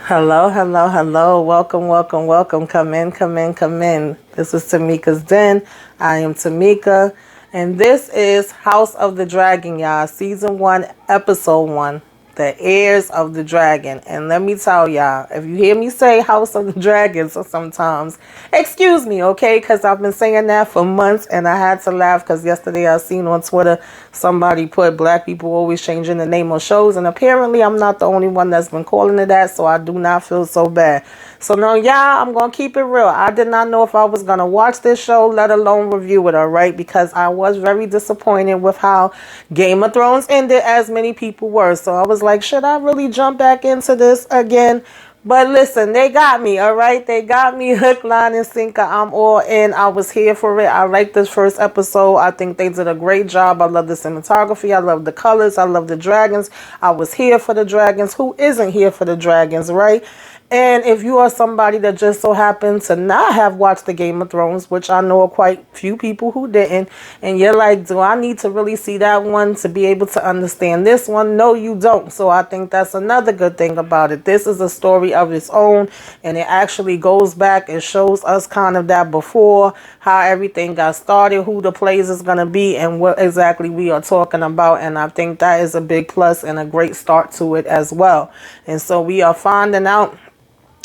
Hello, hello, hello. Welcome, welcome, welcome. Come in, come in, come in. This is Tamika's Den. I am Tamika. And this is House of the Dragon, y'all. Season 1, Episode 1. The Heirs of the Dragon. And let me tell y'all, if you hear me say House of the Dragons sometimes, excuse me, okay? Because I've been saying that for months and I had to laugh because yesterday I seen on Twitter somebody put black people always changing the name of shows. And apparently I'm not the only one that's been calling it that, so I do not feel so bad. So no, y'all, I'm going to keep it real. I did not know if I was going to watch this show, let alone review it, all right? Because I was very disappointed with how Game of Thrones ended, as many people were. So I was like, should I really jump back into this again? But listen, they got me, all right? They got me hook, line, and sinker. I'm all in. I was here for it. I liked this first episode. I think they did a great job. I love the cinematography. I love the colors. I love the dragons. I was here for the dragons. Who isn't here for the dragons, right? And if you are somebody that just so happens to not have watched the Game of Thrones, which I know quite few people who didn't, and you're like, do I need to really see that one to be able to understand this one? No, you don't. So I think that's another good thing about it. This is a story of its own, and it actually goes back and shows us kind of that before, how everything got started, who the plays is going to be, and what exactly we are talking about. And I think that is a big plus and a great start to it as well. And so we are finding out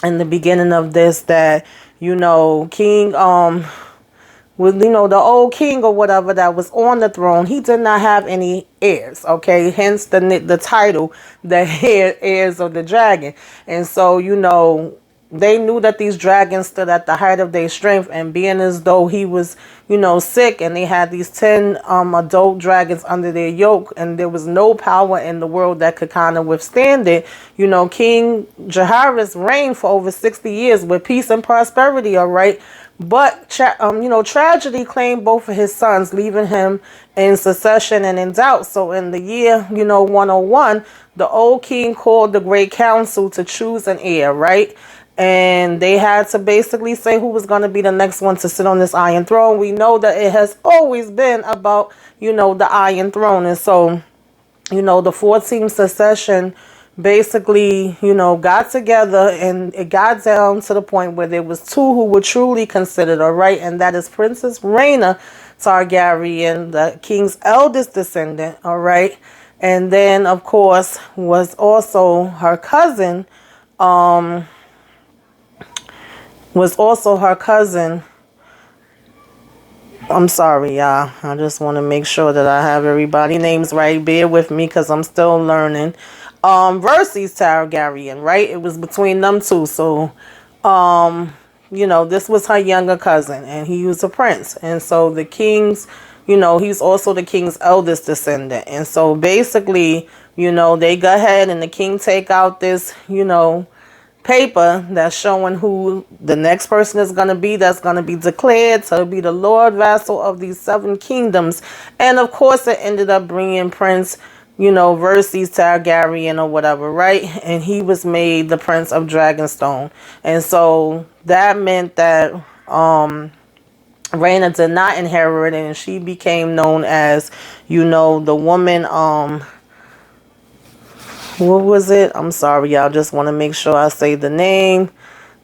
in the beginning of this that, King, the old king or whatever that was on the throne, he did not have any heirs, okay? Hence the title, the heirs of the dragon. And so, they knew that these dragons stood at the height of their strength, and being as though he was, sick, and they had these 10 adult dragons under their yoke, and there was no power in the world that could kind of withstand it. King Jaehaerys reigned for over 60 years with peace and prosperity, all right? But, tragedy claimed both of his sons, leaving him in succession and in doubt. So in the year, 101, the old king called the great council to choose an heir, right? And they had to basically say who was going to be the next one to sit on this Iron Throne. We know that it has always been about, the Iron Throne. And so, the 14th succession basically, got together, and it got down to the point where there was two who were truly considered, all right? And that is Princess Rhaena Targaryen, the king's eldest descendant, all right? And then, of course, was also her cousin, I'm sorry, y'all. I just want to make sure that I have everybody names right. Bear with me because I'm still learning. Versus Targaryen, right? It was between them two. So, this was her younger cousin, and he was a prince. And so the king's, he's also the king's eldest descendant. And so basically, they go ahead and the king take out this, paper that's showing who the next person is going to be, that's going to be declared to be the Lord Vassal of these 7 kingdoms. And of course it ended up bringing Prince, Versus Targaryen or whatever, right? And he was made the Prince of Dragonstone. And so that meant that Rhaena did not inherit it, and she became known as, the woman, what was it? I'm sorry, y'all. Just want to make sure I say the name.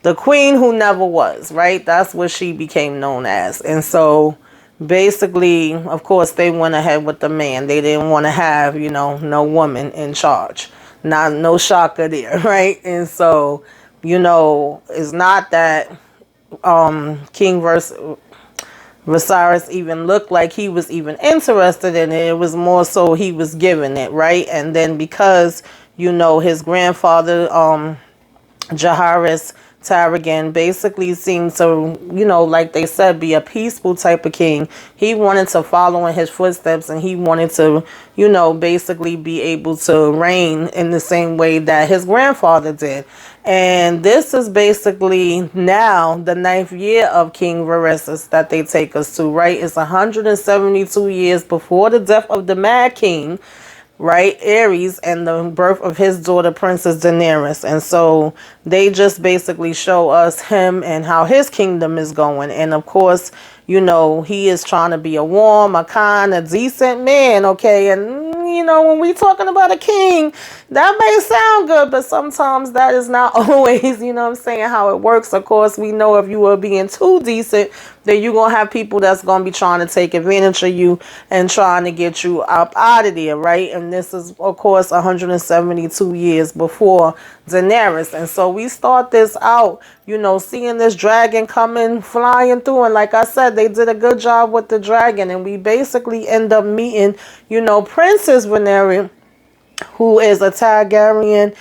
The queen who never was, right? That's what she became known as. And so basically, of course, they went ahead with the man. They didn't want to have, no woman in charge. No shocker there, right? And so, it's not that King Viserys even looked like he was even interested in it. It was more so he was given it, right? And then because, his grandfather, Jaehaerys Targaryen, basically seemed to, like they said, be a peaceful type of king. He wanted to follow in his footsteps, and he wanted to, basically be able to reign in the same way that his grandfather did. And this is basically now the 9th year of King Viserys that they take us to, right? It's 172 years before the death of the Mad King, right, Heirs, and the birth of his daughter, Princess Daenerys. And so they just basically show us him and how his kingdom is going. And of course, he is trying to be a warm, a kind, a decent man, okay? And, when we talking about a king, that may sound good, but sometimes that is not always, how it works. Of course, we know if you are being too decent, then you're going to have people that's going to be trying to take advantage of you and trying to get you up out of there, right? And this is, of course, 172 years before Daenerys. And so we start this out, seeing this dragon coming, flying through. And like I said, they did a good job with the dragon. And we basically end up meeting, Princess Rhaenyra, who is a Targaryen.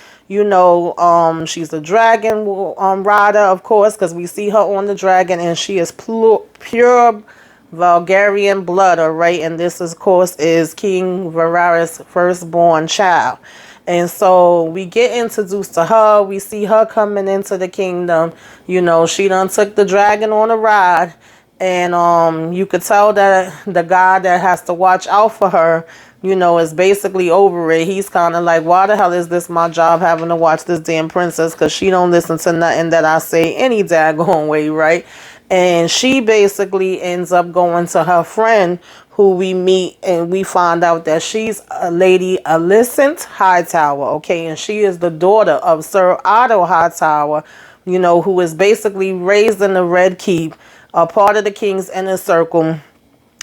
She's a dragon rider, of course, because we see her on the dragon, and she is pure Vulgarian blood, all right? And this, of course, is King Varys' firstborn child. And so we get introduced to her. We see her coming into the kingdom. She done took the dragon on a ride. And you could tell that the guy that has to watch out for her, is basically over it. He's kind of like, why the hell is this my job, having to watch this damn princess? Because she don't listen to nothing that I say any daggone way, right? And she basically ends up going to her friend, who we meet, and we find out that she's a Lady Alicent Hightower, okay? And she is the daughter of Sir Otto Hightower, who is basically raised in the Red Keep, a part of the king's inner circle,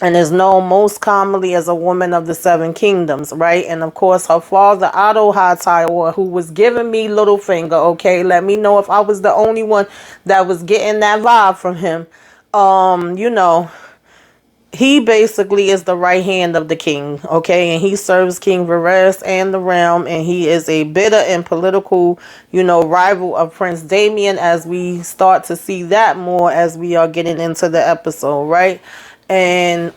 and is known most commonly as a woman of the Seven Kingdoms, right? And of course, her father, Otto Hightower, who was giving me Littlefinger, okay? Let me know if I was the only one that was getting that vibe from him. He basically is the right hand of the king, okay? And he serves King Varys and the realm, and he is a bitter and political, rival of Prince Daemon, as we start to see that more as we are getting into the episode, right? And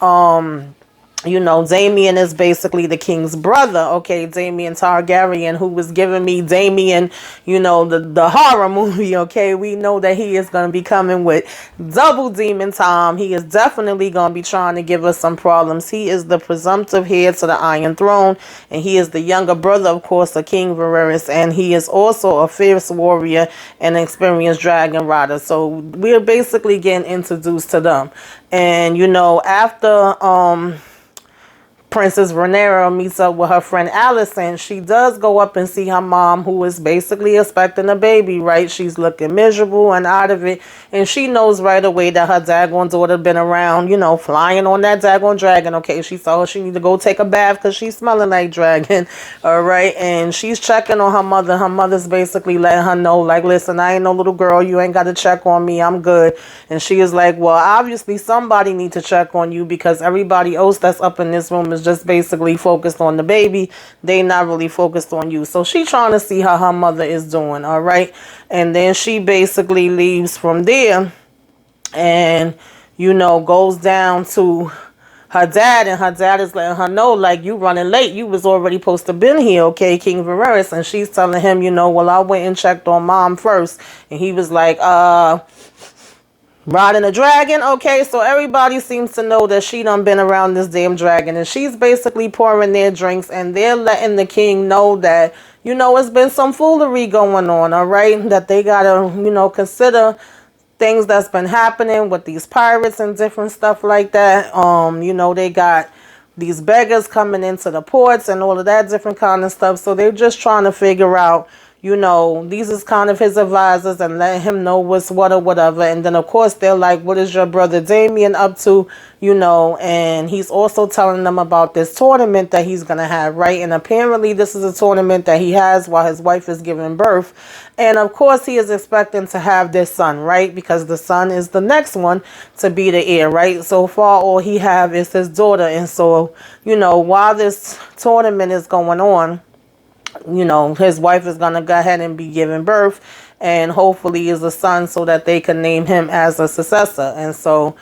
Daemon is basically the king's brother, okay? Daemon Targaryen, who was giving me Daemon, the horror movie, okay? We know that he is going to be coming with double demon time. He is definitely going to be trying to give us some problems. He is the presumptive heir to the Iron Throne, and he is the younger brother, of course, of King Varys, and he is also a fierce warrior and experienced dragon rider. So we're basically getting introduced to them. And, after Princess Rhaenyra meets up with her friend Alicent, she does go up and see her mom, who is basically expecting a baby, right? She's looking miserable and out of it. And she knows right away that her daggone daughter been around, flying on that daggone dragon, okay? She saw she need to go take a bath because she's smelling like dragon, all right? And she's checking on her mother. Her mother's basically letting her know, like, listen, I ain't no little girl. You ain't got to check on me. I'm good. And she is like, well, obviously somebody need to check on you, because everybody else that's up in this room is just basically focused on the baby. They not really focused on you. So she trying to see how her mother is doing, all right? And then she basically leaves from there and, goes down to her dad, and her dad is letting her know, like, you running late. You was already supposed to been here, okay, King Varys. And she's telling him, well, I went and checked on mom first. And he was like, riding a dragon, okay? So everybody seems to know that she done been around this damn dragon, and she's basically pouring their drinks, and they're letting the king know that, it's been some foolery going on, all right? That they gotta, consider things that's been happening with these pirates and different stuff like that. They got these beggars coming into the ports and all of that different kind of stuff. So they're just trying to figure out, these is kind of his advisors, and letting him know what's what or whatever. And then, of course, they're like, what is your brother Daemon up to? And he's also telling them about this tournament that he's going to have, right? And apparently this is a tournament that he has while his wife is giving birth. And, of course, he is expecting to have this son, right? Because the son is the next one to be the heir, right? So far, all he have is his daughter. And so, while this tournament is going on, his wife is going to go ahead and be giving birth, and hopefully is a son, so that they can name him as a successor. And so,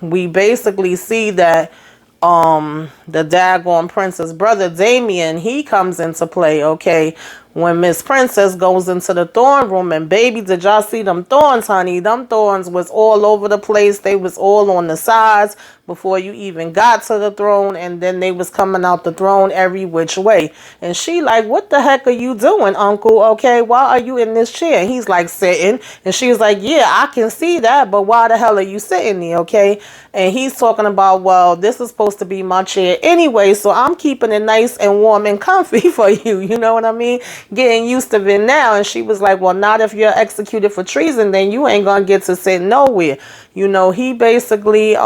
we basically see that the daggone prince's brother Daemon, he comes into play, okay, when Miss Princess goes into the throne room, and baby, did y'all see them thorns, honey? Them thorns was all over the place. They was all on the sides before you even got to the throne, and then they was coming out the throne every which way. And she like, what the heck are you doing, uncle? Okay, why are you in this chair? And he's like, sitting. And she was like, yeah, I can see that, but why the hell are you sitting there? Okay. And he's talking about, well, this is supposed to be my chair anyway, so I'm keeping it nice and warm and comfy for you. You know what I mean? Getting used to it now. And she was like, well, not if you're executed for treason, then you ain't gonna get to sit nowhere. You know, he basically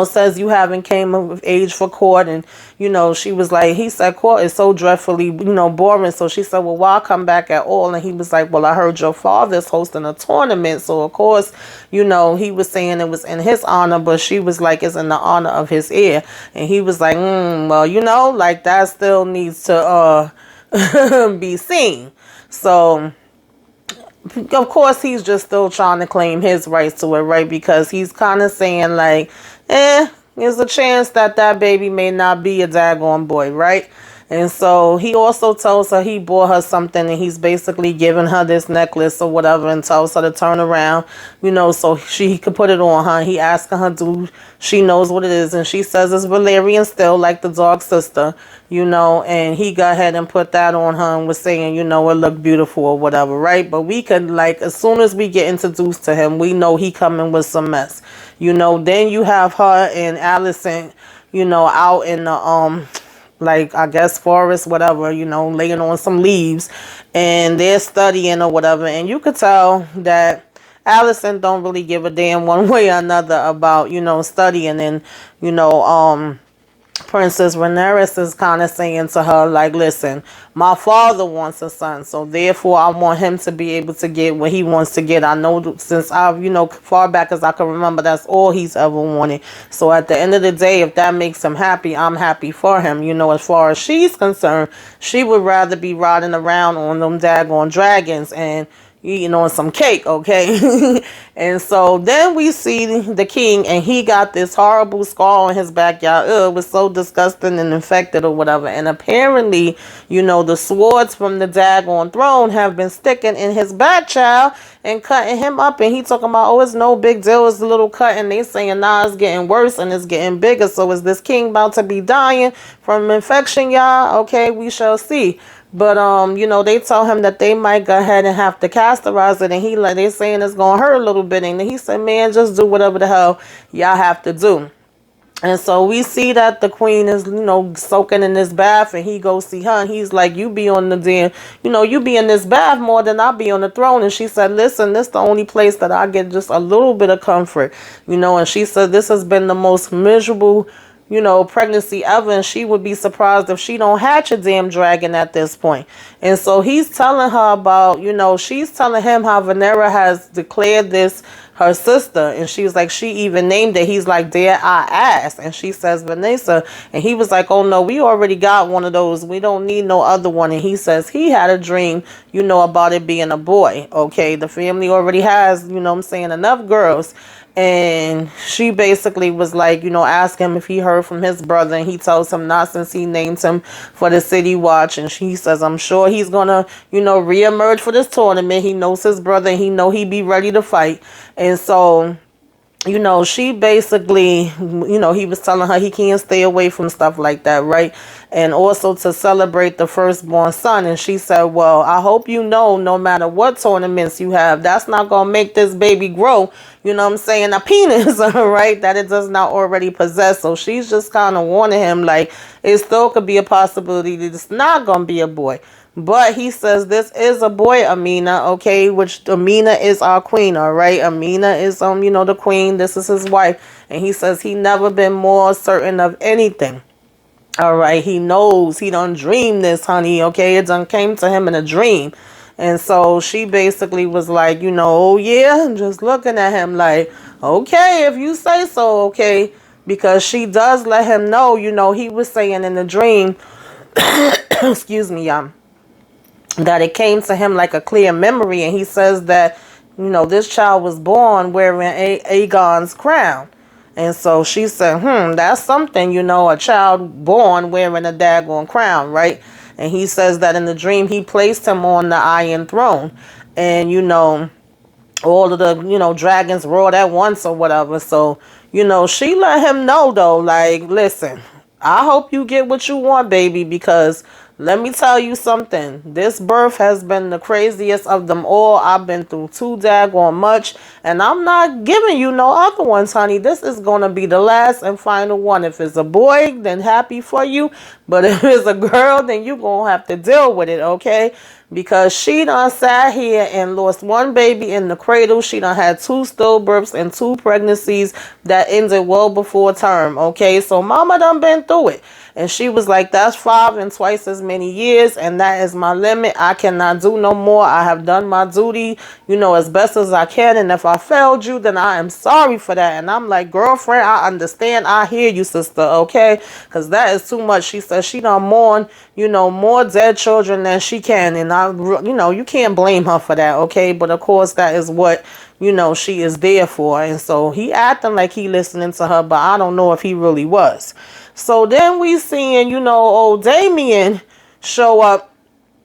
says you haven't came of age for court. And, she was like, he said, court is so dreadfully, boring. So she said, well, why come back at all? And he was like, well, I heard your father's hosting a tournament. So, of course, he was saying it was in his honor, but she was like, it's in the honor of his heir. And he was like, well, like that still needs to be seen. So, of course, he's just still trying to claim his rights to it, right? Because he's kind of saying like, there's a chance that that baby may not be a daggone boy, right? And so he also tells her he bought her something, and he's basically giving her this necklace or whatever, and tells her to turn around, so she could put it on her. He asking her, do she knows what it is? And she says it's Valerian still, like the dog sister, and he got ahead and put that on her and was saying, it looked beautiful or whatever, right? But we could, like, as soon as we get introduced to him, we know he coming with some mess, then you have her and Allison, out in the, like, I guess forest, whatever, laying on some leaves, and they're studying or whatever. And you could tell that Allison don't really give a damn one way or another about, studying. And, Princess Rhaenyra is kind of saying to her, like, listen, my father wants a son, so therefore I want him to be able to get what he wants to get. I know since I've, far back as I can remember, that's all he's ever wanted. So at the end of the day, if that makes him happy, I'm happy for him. As far as she's concerned, she would rather be riding around on them daggone dragons and eating on some cake, okay? And so then we see the king, and he got this horrible scar on his back, y'all. It was so disgusting and infected or whatever. And apparently, the swords from the daggone throne have been sticking in his back, child, and cutting him up. And he talking about, oh, it's no big deal, it's a little cut. And they saying, nah, it's getting worse and it's getting bigger. So is this king about to be dying from infection, y'all? Okay, we shall see. But, they tell him that they might go ahead and have to castorize it. And they saying it's going to hurt a little bit. And he said, man, just do whatever the hell y'all have to do. And so we see that the queen is, soaking in this bath, and he goes see her, and he's like, you be on the damn, you be in this bath more than I be on the throne. And she said, listen, this is the only place that I get just a little bit of comfort, and she said, this has been the most miserable pregnancy ever, and she would be surprised if she don't hatch a damn dragon at this point. And so he's telling her about, she's telling him how Rhaenyra has declared this her sister, and she was like, she even named it. He's like, dare I ask? And she says, Vanessa. And he was like, oh no, we already got one of those, we don't need no other one. And he says he had a dream, about it being a boy. Okay, the family already has, enough girls. And she basically was like, ask him if he heard from his brother. And he tells him not, since he named him for the city watch. And she says, I'm sure he's gonna, reemerge for this tournament. He knows his brother, and he know he be ready to fight. And so, she basically, he was telling her he can't stay away from stuff like that, right? And also to celebrate the firstborn son. And she said, well, I hope no matter what tournaments you have, that's not going to make this baby grow, a penis, right? That it does not already possess. So she's just kind of warning him, like, it still could be a possibility that it's not going to be a boy. But he says this is a boy, Amina, okay, which Amina is our queen, all right? Amina is, the queen. This is his wife. And he says he never been more certain of anything. All right, he knows, he done dreamed this, honey, okay? It done came to him in a dream. And so she basically was like, oh yeah, just looking at him like, okay, if you say so, okay? Because she does let him know, he was saying in the dream, excuse me, that it came to him like a clear memory. And he says that, this child was born wearing Aegon's crown. And so she said, that's something, a child born wearing a daggone crown, right? And he says that in the dream he placed him on the iron throne. And, all of the, dragons roared at once or whatever. So, she let him know though, like, listen, I hope you get what you want, baby, because let me tell you something. This birth has been the craziest of them all. I've been through too daggone much, and I'm not giving you no other ones, honey. This is going to be the last and final one. If it's a boy, then happy for you. But if it's a girl, then you're going to have to deal with it, okay? Because she done sat here and lost one baby in the cradle. She done had 2 stillbirths and 2 pregnancies that ended well before term, okay? So mama done been through it. And she was like, that's 5 and twice as many years, and that is my limit. I cannot do no more. I have done my duty, as best as I can. And if I failed you, then I am sorry for that. And I'm like, girlfriend, I understand. I hear you, sister, okay? Because that is too much. She said she done mourn, more dead children than she can. And you can't blame her for that, okay? But of course, that is what, she is there for. And so he acting like he listening to her, but I don't know if he really was. So then we seeing, old Damien show up,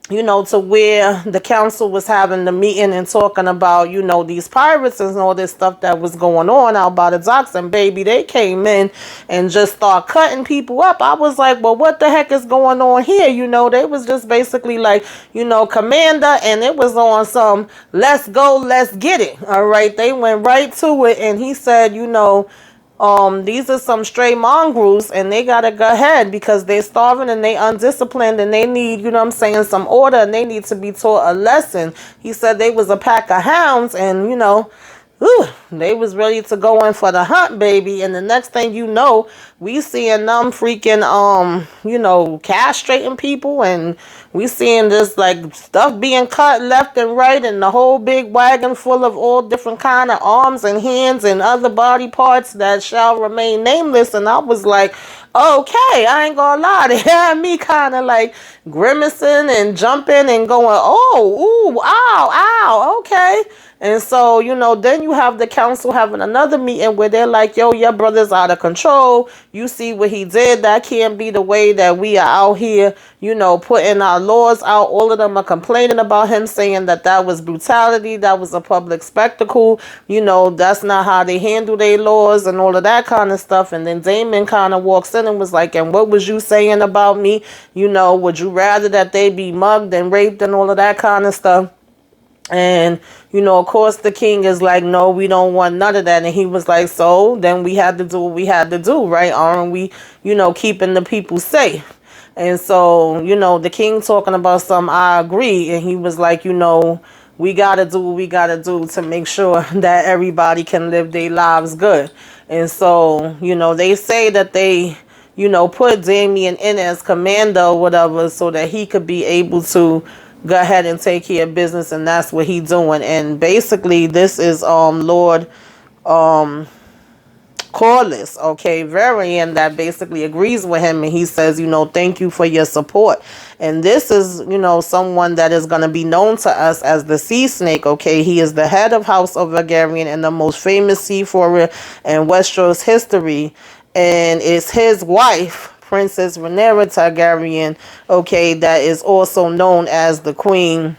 to where the council was having the meeting and talking about, these pirates and all this stuff that was going on out by the docks. And baby, they came in and just start cutting people up. I was like, well, what the heck is going on here? They was just basically like, commander, and it was on some, let's go, let's get it. All right. They went right to it. And he said, these are some stray mongrels, and they gotta go ahead because they're starving and they undisciplined, and they need, some order, and they need to be taught a lesson. He said they was a pack of hounds, and they was ready to go in for the hunt, baby. And the next thing you know, we seeing them freaking castrating people, and we seeing this like stuff being cut left and right, and the whole big wagon full of all different kind of arms and hands and other body parts that shall remain nameless. And I was like, okay, I ain't gonna lie, they had me kind of like grimacing and jumping and going, oh, ooh, ow, ow, okay. And so, then you have the council having another meeting where they're like, yo, your brother's out of control. You see what he did. That can't be the way that we are out here, putting our laws out. All of them are complaining about him, saying that that was brutality. That was a public spectacle. That's not how they handle their laws and all of that kind of stuff. And then Damon kind of walks in and was like, and what was you saying about me? Would you rather that they be mugged and raped and all of that kind of stuff? And, of course, the king is like, no, we don't want none of that. And he was like, so then we had to do what we had to do, right? Aren't we, keeping the people safe? And so, the king talking about something, I agree. And he was like, we got to do what we got to do to make sure that everybody can live their lives good. And so, they say that they, put Damien in as commander or whatever so that he could be able to go ahead and take care of business, and that's what he's doing. And basically this is Lord Corliss, okay, Varian, that basically agrees with him, and he says, thank you for your support. And this is, someone that is going to be known to us as the Sea Snake, okay. He is the head of House of Targaryen and the most famous seafarer in Westeros history, and it's his wife, Princess Rhaenyra Targaryen, okay, that is also known as the Queen,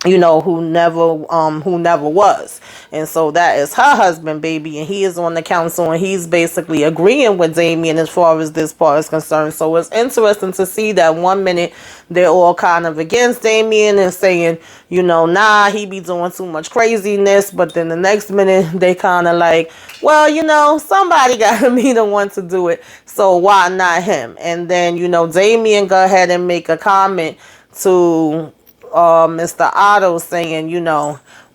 who never was. And so that is her husband, baby, and he is on the council, and he's basically agreeing with Damien as far as this part is concerned. So it's interesting to see that one minute they're all kind of against Damien and saying, nah, he be doing too much craziness, but then the next minute they kind of like, well, somebody gotta be the one to do it, so why not him? And then, Damien go ahead and make a comment to Mr. Otto saying,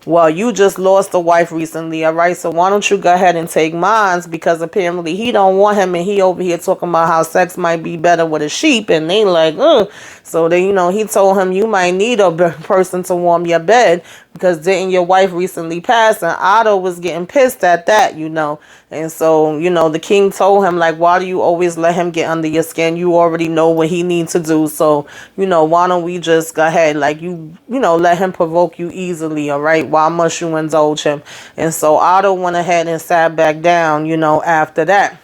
well, you just lost a wife recently, all right? So why don't you go ahead and take mine? Because apparently he don't want him, and he over here talking about how sex might be better with a sheep, and they like, ugh. So they, he told him, you might need a person to warm your bed, because didn't your wife recently pass? And Otto was getting pissed at that, And so, the king told him, like, why do you always let him get under your skin? You already know what he needs to do. So, why don't we just go ahead, like, let him provoke you easily, all right? Why must you indulge him? And so Otto went ahead and sat back down, after that.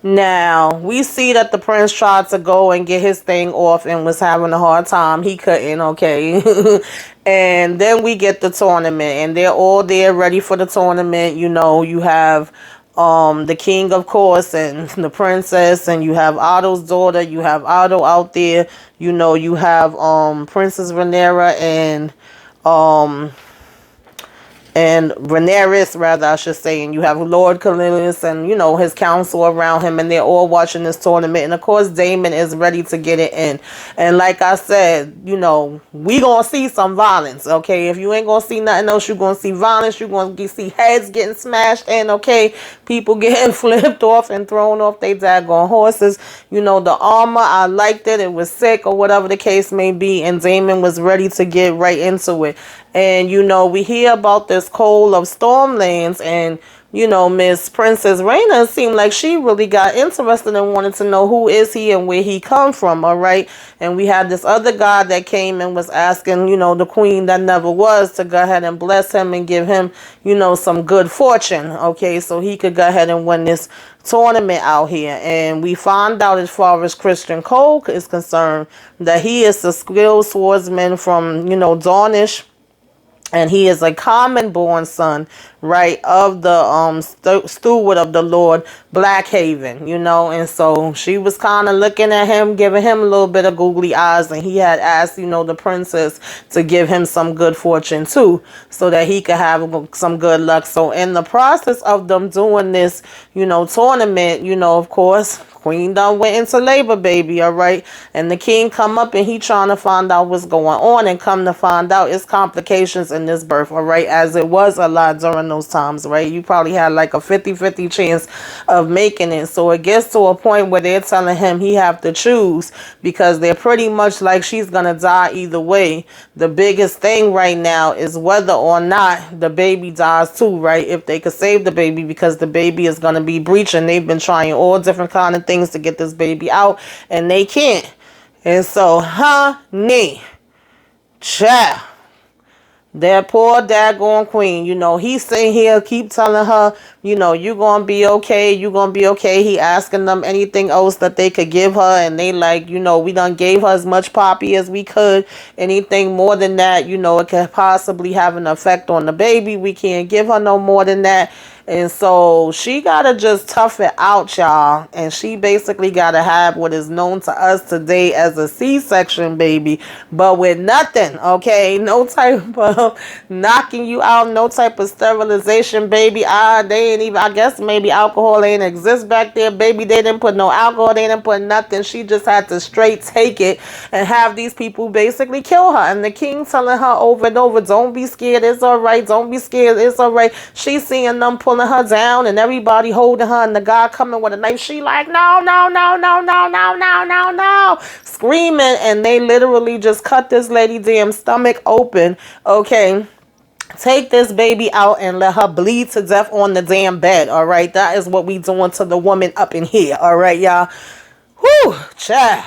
Now, we see that the prince tried to go and get his thing off and was having a hard time. He couldn't, okay? And then we get the tournament, and they're all there ready for the tournament. You know, you have the king, of course, and the princess, and you have Otto's daughter. You have Otto out there. You know, you have Princess Rhaenyra and Rhaenyra, rather, I should say, and you have Lord Cornelius and, you know, his council around him, and they're all watching this tournament. And, of course, Daemon is ready to get it in. And like I said, you know, we going to see some violence, okay? If you ain't going to see nothing else, you're going to see violence. You're going to see heads getting smashed in, okay? People getting flipped off and thrown off their daggone horses. You know, the armor, I liked it. It was sick or whatever the case may be. And Daemon was ready to get right into it. And, you know, we hear about this Cole of Stormlands, and, you know, Miss Princess Rhaena seemed like she really got interested and wanted to know who is he and where he come from, all right? And we had this other guy that came and was asking, you know, the queen that never was to go ahead and bless him and give him, you know, some good fortune, okay? So he could go ahead and win this tournament out here. And we find out, as far as Christian Cole is concerned, that he is a skilled swordsman from, you know, Dornish. And he is a common born son, right, of the steward of the Lord Blackhaven, you know. And so she was kind of looking at him, giving him a little bit of googly eyes. And he had asked, you know, the princess to give him some good fortune too, so that he could have some good luck. So in the process of them doing this, you know, tournament, you know, of course, Queen done went into labor, baby, all right? And the king come up and he trying to find out what's going on, and come to find out it's complications in this birth, all right? As it was a lot during those times, right? You probably had like a 50-50 chance of making it. So it gets to a point where they're telling him he have to choose, because they're pretty much like she's going to die either way. The biggest thing right now is whether or not the baby dies too, right? If they could save the baby, because the baby is going to be breaching. They've been trying all different kind of things to get this baby out, and they can't. And so, honey, child, that poor daggone queen, you know, he's sitting here, keep telling her, you know, you're going to be okay, you're going to be okay. He asking them anything else that they could give her, and they like, you know, we done gave her as much poppy as we could. Anything more than that, you know, it could possibly have an effect on the baby. We can't give her no more than that. And so she got to just tough it out, y'all. And she basically got to have what is known to us today as a C-section, baby. But with nothing, okay? No type of knocking you out, no type of sterilization, baby. They ain't even, I guess maybe alcohol ain't exist back there, baby. They didn't put no alcohol, they didn't put nothing. She just had to straight take it and have these people basically kill her. And the king telling her over and over, don't be scared, it's all right. Don't be scared, it's all right. She's seeing them pulling her down and everybody holding her, and the guy coming with a knife. She like, no, no, no, no, no, no, no, no, no, screaming. And they literally just cut this lady damn stomach open, okay? Take this baby out and let her bleed to death on the damn bed, all right? That is what we doing to the woman up in here, all right, y'all? Whew, child.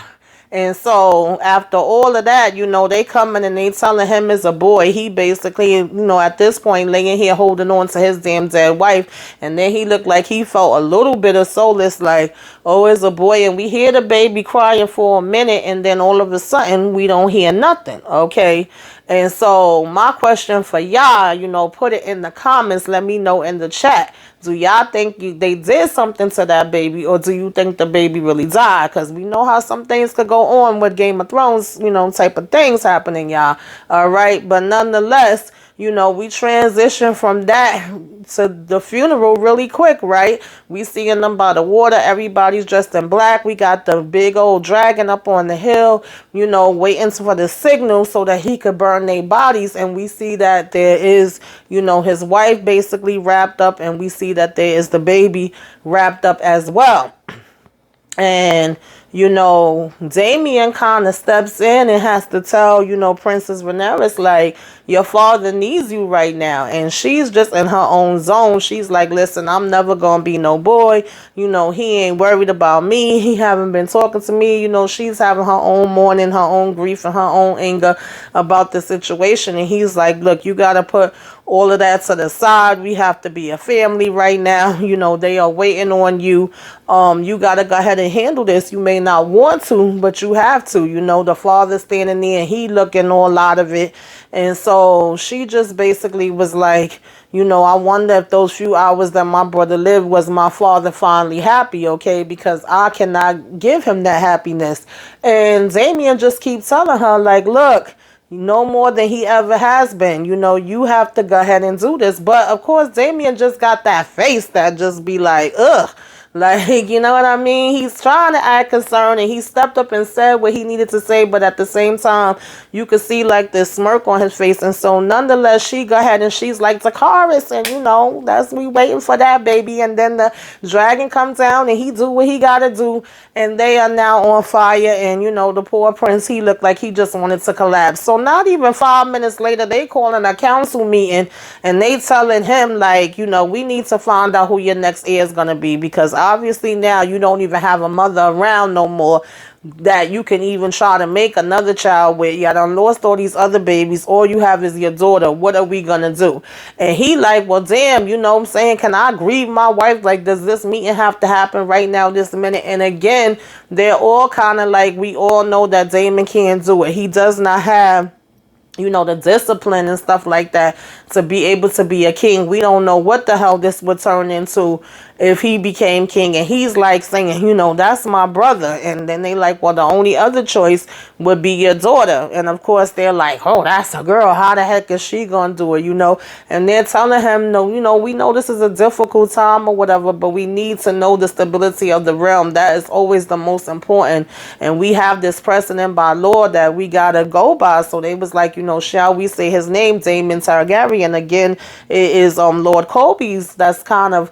And so after all of that, you know, they coming and they telling him it's a boy. He basically, you know, at this point laying here holding on to his damn dead wife. And then he looked like he felt a little bit of solace, like, oh, it's a boy. And we hear the baby crying for a minute, and then all of a sudden we don't hear nothing, okay? And so my question for y'all, you know, put it in the comments. Let me know in the chat. Do y'all think they did something to that baby, or do you think the baby really died? Because we know how some things could go on with Game of Thrones, you know, type of things happening, y'all. All right. But nonetheless, you know, we transition from that to the funeral really quick, right? We seeing them by the water. Everybody's dressed in black. We got the big old dragon up on the hill, you know, waiting for the signal so that he could burn their bodies. And we see that there is, you know, his wife basically wrapped up, and we see that there is the baby wrapped up as well. And, you know, Damien kind of steps in and has to tell, you know, Princess Rhaenyra, like, your father needs you right now. And she's just in her own zone. She's like, listen, I'm never going to be no boy. You know, he ain't worried about me. He haven't been talking to me. You know, she's having her own mourning, her own grief, and her own anger about the situation. And he's like, look, you got to put all of that to the side. We have to be a family right now. They are waiting on you. You got to go ahead and handle this. You may not want to, but you have to. The father standing there and he looking all out of it. And so she just basically was like, I wonder if those few hours that my brother lived was my father finally happy, okay? Because I cannot give him that happiness. And Damien just keeps telling her, like, look, no more than he ever has been. You have to go ahead and do this. But, of course, Damien just got that face that just be like, ugh. Like, you know what I mean? He's trying to act concerned, and he stepped up and said what he needed to say, but at the same time, you could see like this smirk on his face. And so nonetheless, she go ahead and she's like, Takaris, and that's we waiting for that, baby. And then the dragon comes down and he do what he gotta do, and they are now on fire. And the poor prince, he looked like he just wanted to collapse. So not even 5 minutes later, they calling a council meeting, and they telling him like, we need to find out who your next heir is gonna be, because obviously now you don't even have a mother around no more that you can even try to make another child with. You done lost all these other babies. All you have is your daughter. What are we gonna do? And he like, well, damn, what I'm saying? Can I grieve my wife? Like, does this meeting have to happen right now, this minute? And again, they're all kind of like, we all know that Damon can't do it. He does not have the discipline and stuff like that to be able to be a king. We don't know what the hell this would turn into if he became king. And he's like saying, that's my brother. And then they like, well, the only other choice would be your daughter. And of course they're like, oh, that's a girl. How the heck is she gonna do it? And they're telling him, no, we know this is a difficult time or whatever, but we need to know the stability of the realm. That is always the most important. And we have this precedent by law that we gotta go by. So they was like, shall we say his name, Daemon Targaryen? Again, it is Lord Colby's that's kind of,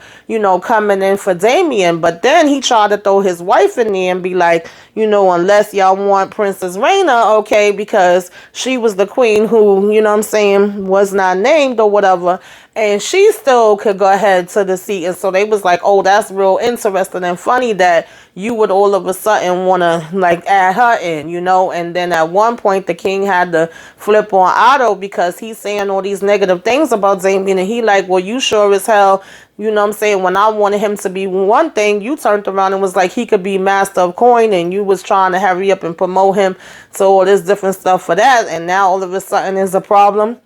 coming in for Damien. But then he tried to throw his wife in there and be like, unless y'all want Princess Rhaena, okay, because she was the queen who, was not named or whatever. And she still could go ahead to the seat. And so they was like, oh, that's real interesting and funny that you would all of a sudden want to like add her in, And then at one point the king had to flip on Otto because he's saying all these negative things about Damien. And he like, well, you sure as hell, when I wanted him to be one thing, you turned around and was like he could be master of coin, and you was trying to hurry up and promote him to all this different stuff for that. And now all of a sudden is a problem.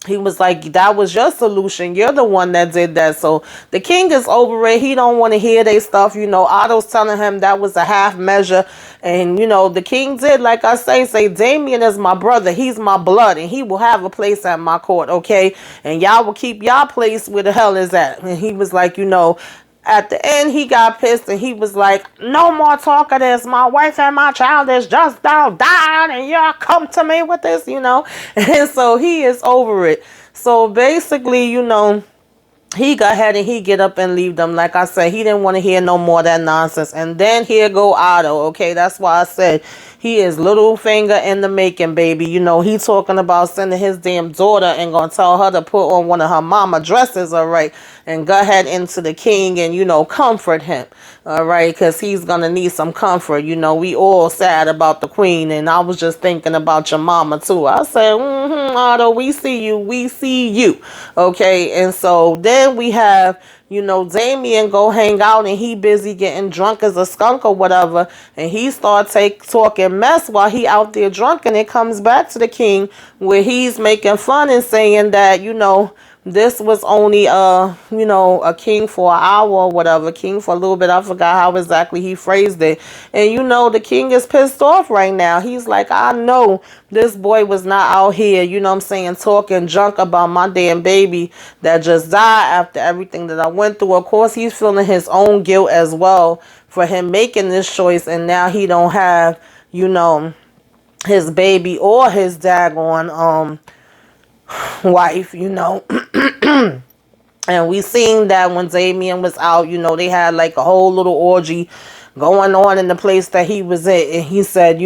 He was like, that was your solution. You're the one that did that. So the king is over it. He don't want to hear their stuff. Otto's telling him that was a half measure. And, the king did, like I say, Damien is my brother. He's my blood. And he will have a place at my court, okay? And y'all will keep y'all place where the hell is at. And he was like, at the end, he got pissed and he was like, no more talk of this. My wife and my child is just down, and y'all come to me with this, And so he is over it. So basically, he got ahead and he get up and leave them. Like I said, he didn't want to hear no more of that nonsense. And then here go Otto, okay? That's why I said he is little finger in the making, baby. He talking about sending his damn daughter and gonna tell her to put on one of her mama dresses, all right? And go ahead into the king and, comfort him, all right? Because he's gonna need some comfort. We all sad about the queen. And I was just thinking about your mama, too. I said, Otto, we see you, okay? And so then we have, Damien go hang out and he busy getting drunk as a skunk or whatever. And he starts talking mess while he out there drunk. And it comes back to the king where he's making fun and saying that, this was only a king for an hour or whatever, king for a little bit. I forgot how exactly he phrased it. And the king is pissed off right now. He's like, I know this boy was not out here, talking junk about my damn baby that just died after everything that I went through. Of course, he's feeling his own guilt as well for him making this choice. And now he don't have, his baby or his daggone wife, And we seen that when Damien was out, they had like a whole little orgy going on in the place that he was at. And he said,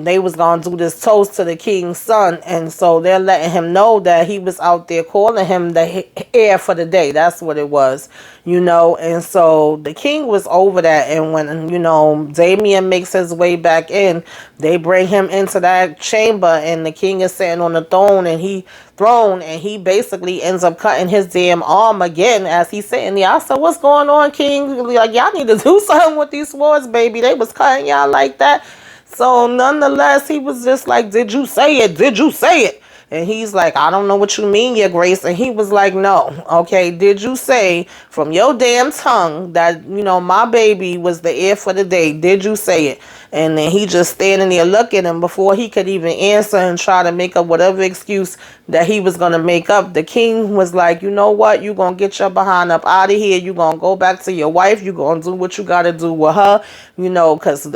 they was gonna do this toast to the king's son, and so they're letting him know that he was out there calling him the heir for the day. That's what it was, and so the king was over that. And when Damien makes his way back in, they bring him into that chamber, and the king is sitting on the throne, and he basically ends up cutting his damn arm again as he's sitting there. I said, what's going on, king? Like, y'all need to do something with these swords, baby. They was cutting y'all like that. So nonetheless, he was just like, did you say it? Did you say it? And he's like, I don't know what you mean, Your Grace. And he was like, no. Okay, did you say from your damn tongue that, my baby was the heir for the day? Did you say it? And then he just standing there looking, and before he could even answer and try to make up whatever excuse that he was going to make up, the king was like, you know what? You're going to get your behind up out of here. You're going to go back to your wife. You're going to do what you got to do with her, because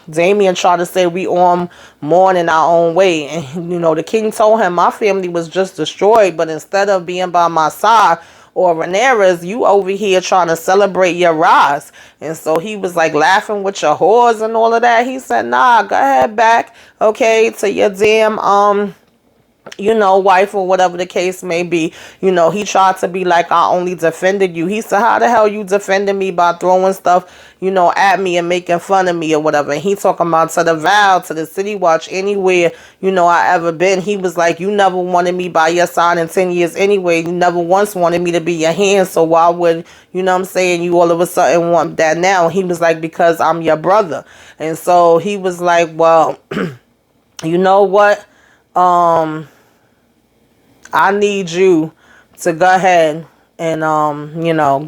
Damien tried to say we on mourning our own way. And, the king told him, my family was just destroyed, but instead of being by my side or Rhaenyra's, you over here trying to celebrate your rise. And so he was like laughing with your whores and all of that. He said, nah, go ahead back, okay, to your damn, wife or whatever the case may be. He tried to be like, I only defended you. He said, how the hell you defended me by throwing stuff, at me and making fun of me or whatever. And he talking about to the Val, to the City Watch, anywhere, I ever been. He was like, you never wanted me by your side in 10 years anyway. You never once wanted me to be your hand. So why would, you all of a sudden want that now? He was like, because I'm your brother. And so he was like, well, you know what? I need you to go ahead and,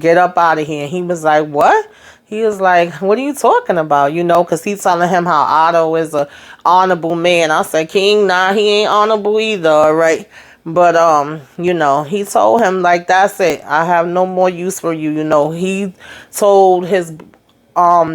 get up out of here. And he was like, what? He was like, what are you talking about? Because he's telling him how Otto is a honorable man. I said, King, nah, he ain't honorable either, all right? But, he told him, like, that's it. I have no more use for you. He told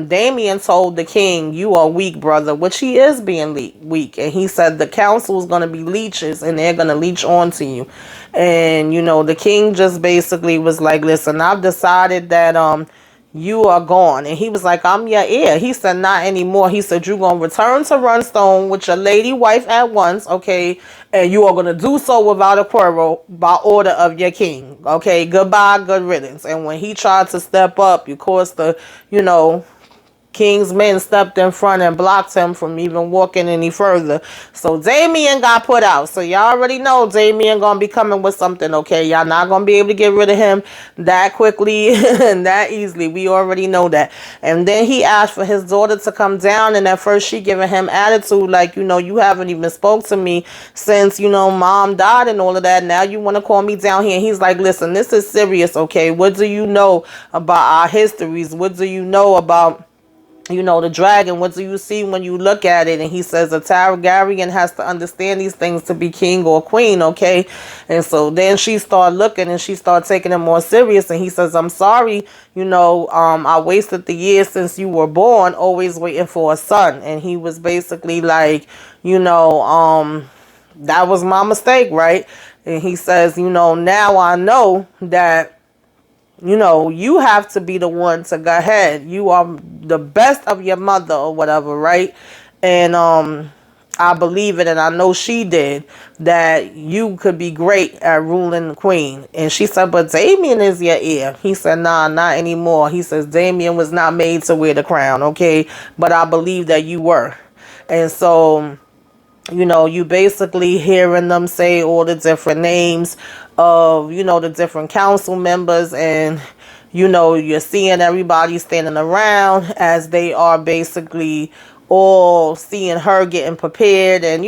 Damien told the king, you are weak, brother, which he is being weak. And he said the council is going to be leeches and they're going to leech onto you. And, the king just basically was like, listen, I've decided that you are gone. And he was like, I'm your heir. He said, not anymore. He said, you're going to return to Runstone with your lady wife at once, okay? And you are going to do so without a quarrel by order of your king, okay? Goodbye, good riddance. And when he tried to step up, of course, the, king's men stepped in front and blocked him from even walking any further. So Damien got put out. So y'all already know Damien gonna be coming with something, okay? Y'all not gonna be able to get rid of him that quickly and that easily. We already know that. And then he asked for his daughter to come down, and at first she giving him attitude like, you haven't even spoke to me since, mom died and all of that. Now you want to call me down here. And he's like, listen, this is serious, okay? What do you know about our histories? What do you know about the dragon? What do you see when you look at it? And he says a Targaryen has to understand these things to be king or queen, okay? And so then she started looking and she started taking it more serious. And he says, I'm sorry, I wasted the years since you were born, always waiting for a son. And he was basically like, that was my mistake, right? And he says, now I know that you have to be the one to go ahead. You are the best of your mother or whatever, right? And I believe it, and I know she did, that you could be great at ruling the queen. And she said, but Damien is your heir. He said, nah, not anymore. He says, Damien was not made to wear the crown, okay? But I believe that you were. And so, you basically hearing them say all the different names of, the different council members, and, you're seeing everybody standing around as they are basically all seeing her getting prepared, and,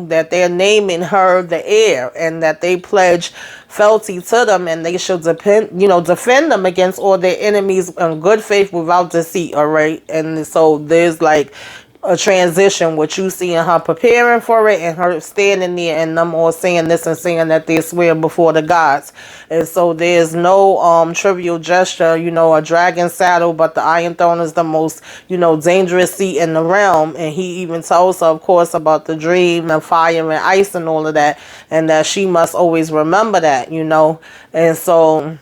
that they're naming her the heir, and that they pledge fealty to them, and they should defend them against all their enemies in good faith without deceit, all right? And so there's like a transition with you seeing her preparing for it and her standing there and them all saying this and saying that they swear before the gods. And so there's no trivial gesture, a dragon saddle, but the Iron Throne is the most, dangerous seat in the realm. And he even tells her, of course, about the dream and fire and ice and all of that, and that she must always remember that, And so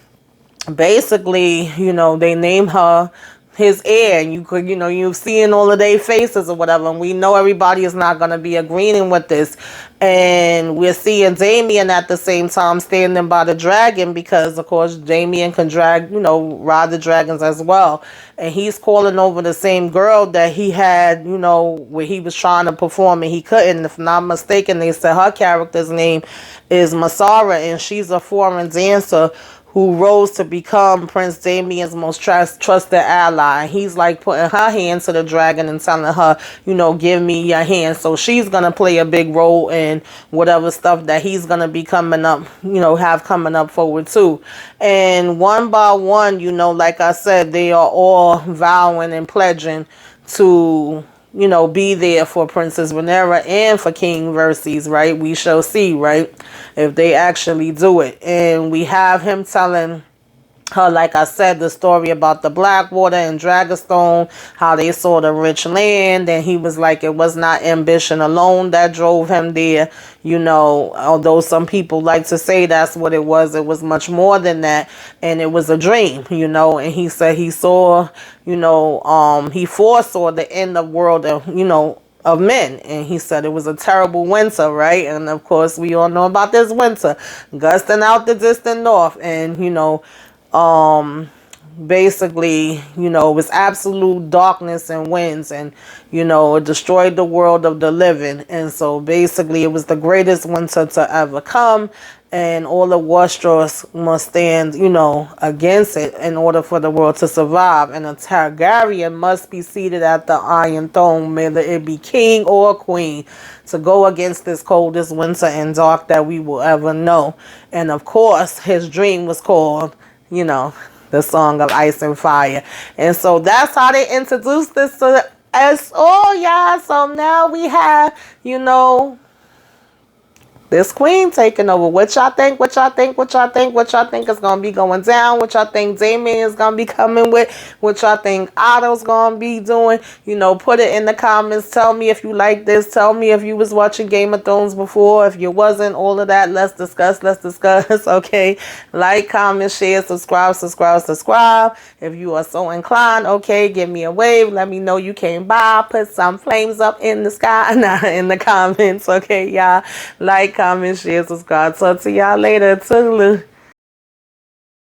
basically, they name her his heir, and you could, you seeing all of their faces or whatever, and we know everybody is not going to be agreeing with this. And we're seeing Damien at the same time standing by the dragon, because of course Damien can ride the dragons as well. And he's calling over the same girl that he had, where he was trying to perform and he couldn't. If not mistaken, they said her character's name is Masara, and she's a foreign dancer who rose to become Prince Damien's most trusted ally. He's like putting her hand to the dragon and telling her, give me your hand. So she's going to play a big role in whatever stuff that he's going to be coming up, have coming up forward too. And one by one, like I said, they are all vowing and pledging to be there for Princess Rhaenyra and for King Verses, right? We shall see, right, if they actually do it. And we have him telling her, like I said, the story about the Blackwater and Dragonstone, how they saw the rich land, and he was like, it was not ambition alone that drove him there, although some people like to say that's what it was much more than that, and it was a dream, and he said he saw, he foresaw the end of world of men, and he said it was a terrible winter, right? And of course we all know about this winter gusting out the distant north, and basically, it was absolute darkness and winds, and it destroyed the world of the living. And so basically it was the greatest winter to ever come, and all the Westeros must stand, against it in order for the world to survive. And a Targaryen must be seated at the Iron Throne, whether it be king or queen, to go against this coldest winter and dark that we will ever know. And of course, his dream was called, the Song of Ice and Fire. And so that's how they introduced this to us all, y'all. So now we have, this queen taking over. What y'all think? What y'all think? What y'all think? What y'all think is going to be going down? What y'all think Damien is going to be coming with? What y'all think Otto's going to be doing? Put it in the comments. Tell me if you like this. Tell me if you was watching Game of Thrones before. If you wasn't, all of that. Let's discuss. Let's discuss. Okay. Like, comment, share, subscribe. If you are so inclined, okay, give me a wave. Let me know you came by. Put some flames up in the sky. In the comments. Okay, y'all. Like, comment, share, subscribe. Talk to y'all later. Toodaloo.